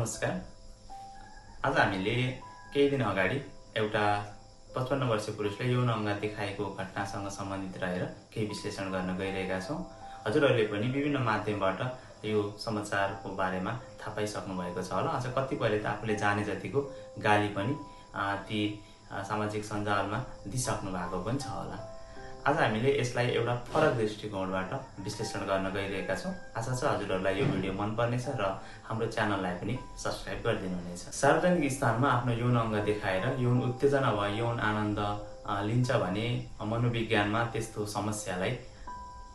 नमस्कार। आज हामीले केही दिन अगाडि एउटा 55 वर्षीय पुरुषले यौन अङ्ग देखाएको घटनासँग सम्बन्धित रहेर केही विश्लेषण गर्न गइरहेका छौँ। हजुरहरूले पनि विभिन्न माध्यमबाट यो समाचारको बारेमा थाहा पाइसक्नु भएको छ होला। अझ कतिपयले त आफूले जाने जतिको गाली पनि ती सामाजिक सञ्जालमा दिइसक्नु भएको पनि छ होला। आज हामीले यसलाई एउटा फरक दृष्टिकोणबाट विश्लेषण गर्न गइरहेका छौँ। आशा छ हजुरहरूलाई यो भिडियो मन पर्नेछ र हाम्रो च्यानललाई पनि सब्स्क्राइब गरिदिनुहुनेछ। सार्वजनिक स्थानमा आफ्नो यौन अङ्ग देखाएर यौन उत्तेजना वा यौन आनन्द लिन्छ भने मनोविज्ञानमा त्यस्तो समस्यालाई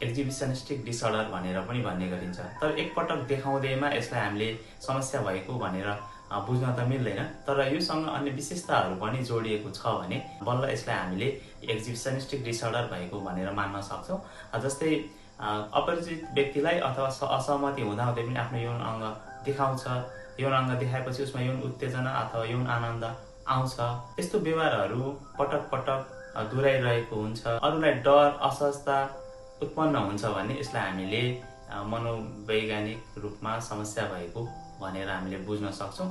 एक्जिबिसनिस्टिक डिसअर्डर भनेर पनि भन्ने गरिन्छ। तर एकपटक देखाउँदैमा यसलाई हामीले समस्या भएको भनेर बुझ्न त मिल्दैन। तर योसँग अन्य विशेषताहरू पनि जोडिएको छ भने बल्ल यसलाई हामीले एक्जिबिसनिस्टिक डिसअर्डर भएको भनेर मान्न सक्छौँ। जस्तै अपरिचित व्यक्तिलाई अथवा असहमति हुँदाहुँदै पनि आफ्नो यौन अङ्ग देखाउँछ। यौन अङ्ग देखाएपछि उसमा यौन उत्तेजना अथवा यौन आनन्द आउँछ। यस्तो व्यवहारहरू पटक पटक दोहोऱ्याइरहेको हुन्छ। अरूलाई डर असहजता उत्पन्न हुन्छ भने यसलाई हामीले मनोवैज्ञानिक रूपमा समस्या भएको भनेर हामीले बुझ्न सक्छौँ।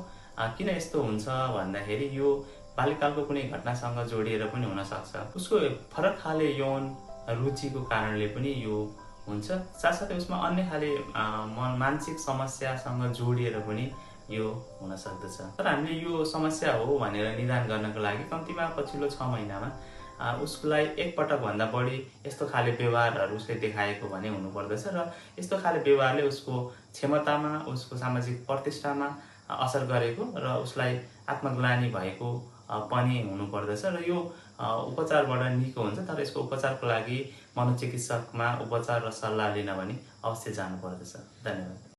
किन यस्तो हुन्छ भन्दाखेरि यो बाल्यकालको कुनै घटनासँग जोडिएर पनि हुन सक्छ। उसको फरक खाले यौन रुचिको कारणले पनि यो हुन्छ। साथसाथै उसमा अन्य खाले मानसिक समस्यासँग जोडिएर पनि यो हुन सक्दछ। तर हामीले यो समस्या हो भनेर निदान गर्नको लागि कम्तीमा पछिल्लो 6 महिनामा उसलाई एकपटक भन्दा बढी यस्तो खाले व्यवहारहरू उसले देखाएको भने हुनुपर्दछ र यस्तो खाले व्यवहारले उसको क्षमतामा उसको सामाजिक प्रतिष्ठामा असर गरेको र उसलाई आत्मग्लानि भएको पनि हुनुपर्दछ र यो उपचारबाट निको हुन्छ। तर यसको उपचारको लागि मनोचिकित्सकमा उपचार र सल्लाह लिन पनि अवश्य जानुपर्दछ। धन्यवाद।